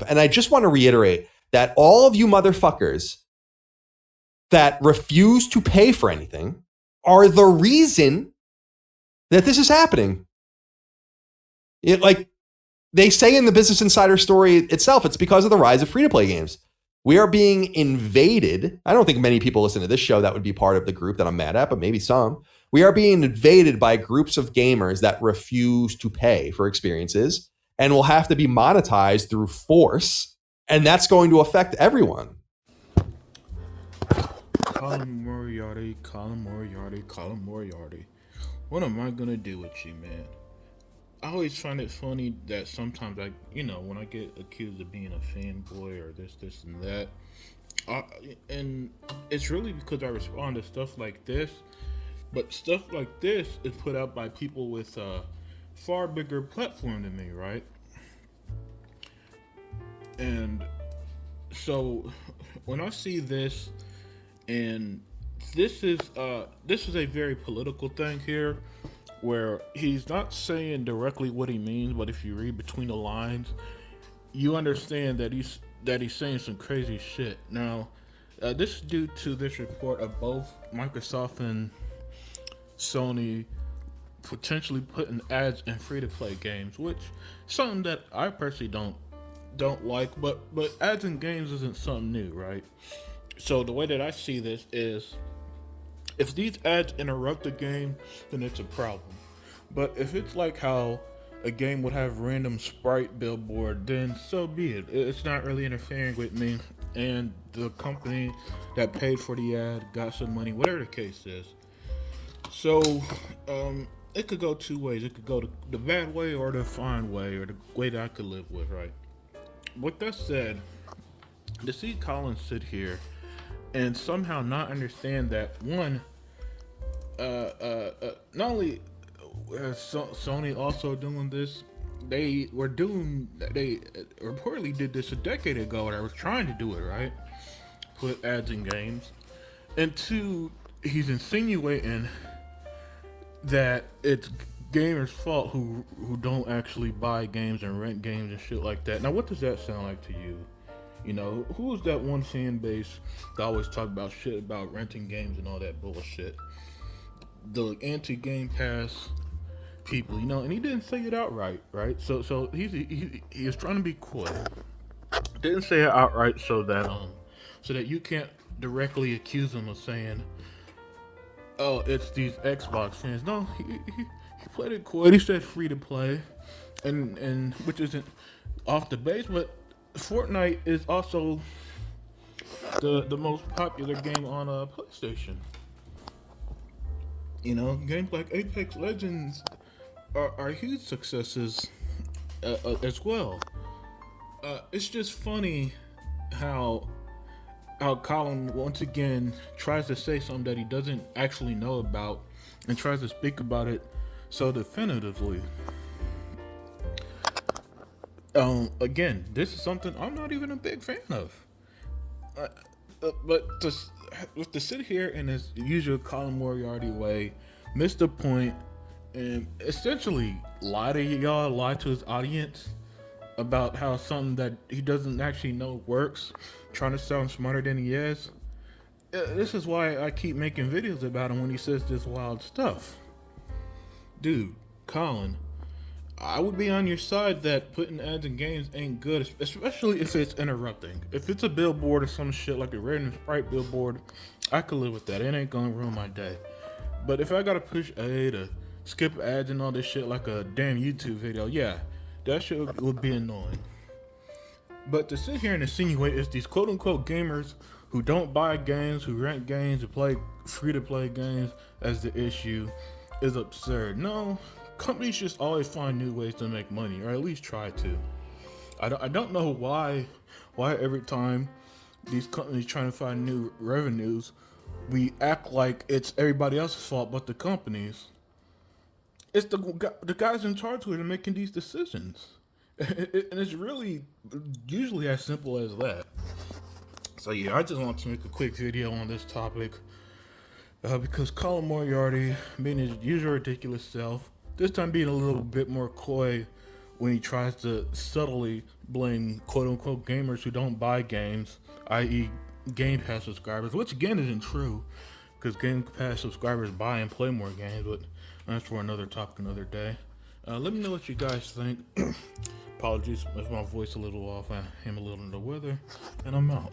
And I just want to reiterate that all of you motherfuckers that refuse to pay for anything are the reason that this is happening. Like they say in the Business Insider story itself, it's because of the rise of free-to-play games. We are being invaded. I don't think many people listen to this show that would be part of the group that I'm mad at, but maybe some. We are being invaded by groups of gamers that refuse to pay for experiences and will have to be monetized through force. And that's going to affect everyone. Colin Moriarty, Colin Moriarty, Colin Moriarty. What am I gonna do with you, man? I always find it funny that sometimes when I get accused of being a fanboy or this, and that, and it's really because I respond to stuff like this. But stuff like this is put out by people with a far bigger platform than me, right? And so when I see this, and this is a very political thing here, where he's not saying directly what he means, but if you read between the lines, you understand that he's saying some crazy shit. Now, this is due to this report of both Microsoft and Sony potentially putting ads in free-to-play games, which is something that I personally don't like. But ads in games isn't something new, right? So the way that I see this is, if these ads interrupt the game, then it's a problem. But if it's like how a game would have random sprite billboard, then so be it. It's not really interfering with me, and the company that paid for the ad got some money, whatever the case is. So, it could go two ways. It could go the bad way or the fine way, or the way that I could live with, right? With that said, to see Colin sit here and somehow not understand that, one, not only Sony also doing this, they reportedly did this a decade ago, and I was trying to do it, right? Put ads in games. And two, he's insinuating that it's gamers' fault who don't actually buy games and rent games and shit like that. Now, what does that sound like to you? You know, who is that one fan base that always talk about shit about renting games and all that bullshit? The anti-Game Pass people, and he didn't say it outright, right? So he was trying to be coy. Didn't say it outright so that you can't directly accuse him of saying, oh, it's these Xbox fans. No, he played it coy. He said free to play, and which isn't off the base, but Fortnite is also the most popular game on PlayStation. Games like Apex Legends are huge successes as well. It's just funny how Colin once again tries to say something that he doesn't actually know about and tries to speak about it so definitively. Again, this is something I'm not even a big fan of. But to sit here in his usual Colin Moriarty way, miss the point, and essentially lie to y'all, lie to his audience about how something that he doesn't actually know works, trying to sound smarter than he is. This is why I keep making videos about him when he says this wild stuff. Dude, Colin, I would be on your side that putting ads in games ain't good, especially if it's interrupting. If it's a billboard or some shit like a random sprite billboard, I could live with that. It ain't gonna ruin my day. But if I gotta push A to skip ads and all this shit like a damn YouTube video, yeah, that shit would be annoying. But to sit here and insinuate it's these quote unquote gamers who don't buy games, who rent games, who play free to play games as the issue is absurd. No, companies just always find new ways to make money, or at least try to. I don't know why every time these companies trying to find new revenues, we act like it's everybody else's fault but the companies. It's the guys in charge who are making these decisions. And it's really usually as simple as that. So yeah, I just want to make a quick video on this topic because Colin Moriarty, being his usual ridiculous self, this time being a little bit more coy when he tries to subtly blame quote unquote gamers who don't buy games, i.e., Game Pass subscribers, which again isn't true, because Game Pass subscribers buy and play more games, but that's for another topic, another day. Let me know what you guys think. Apologies if my voice a little off. I am a little under the weather, and I'm out.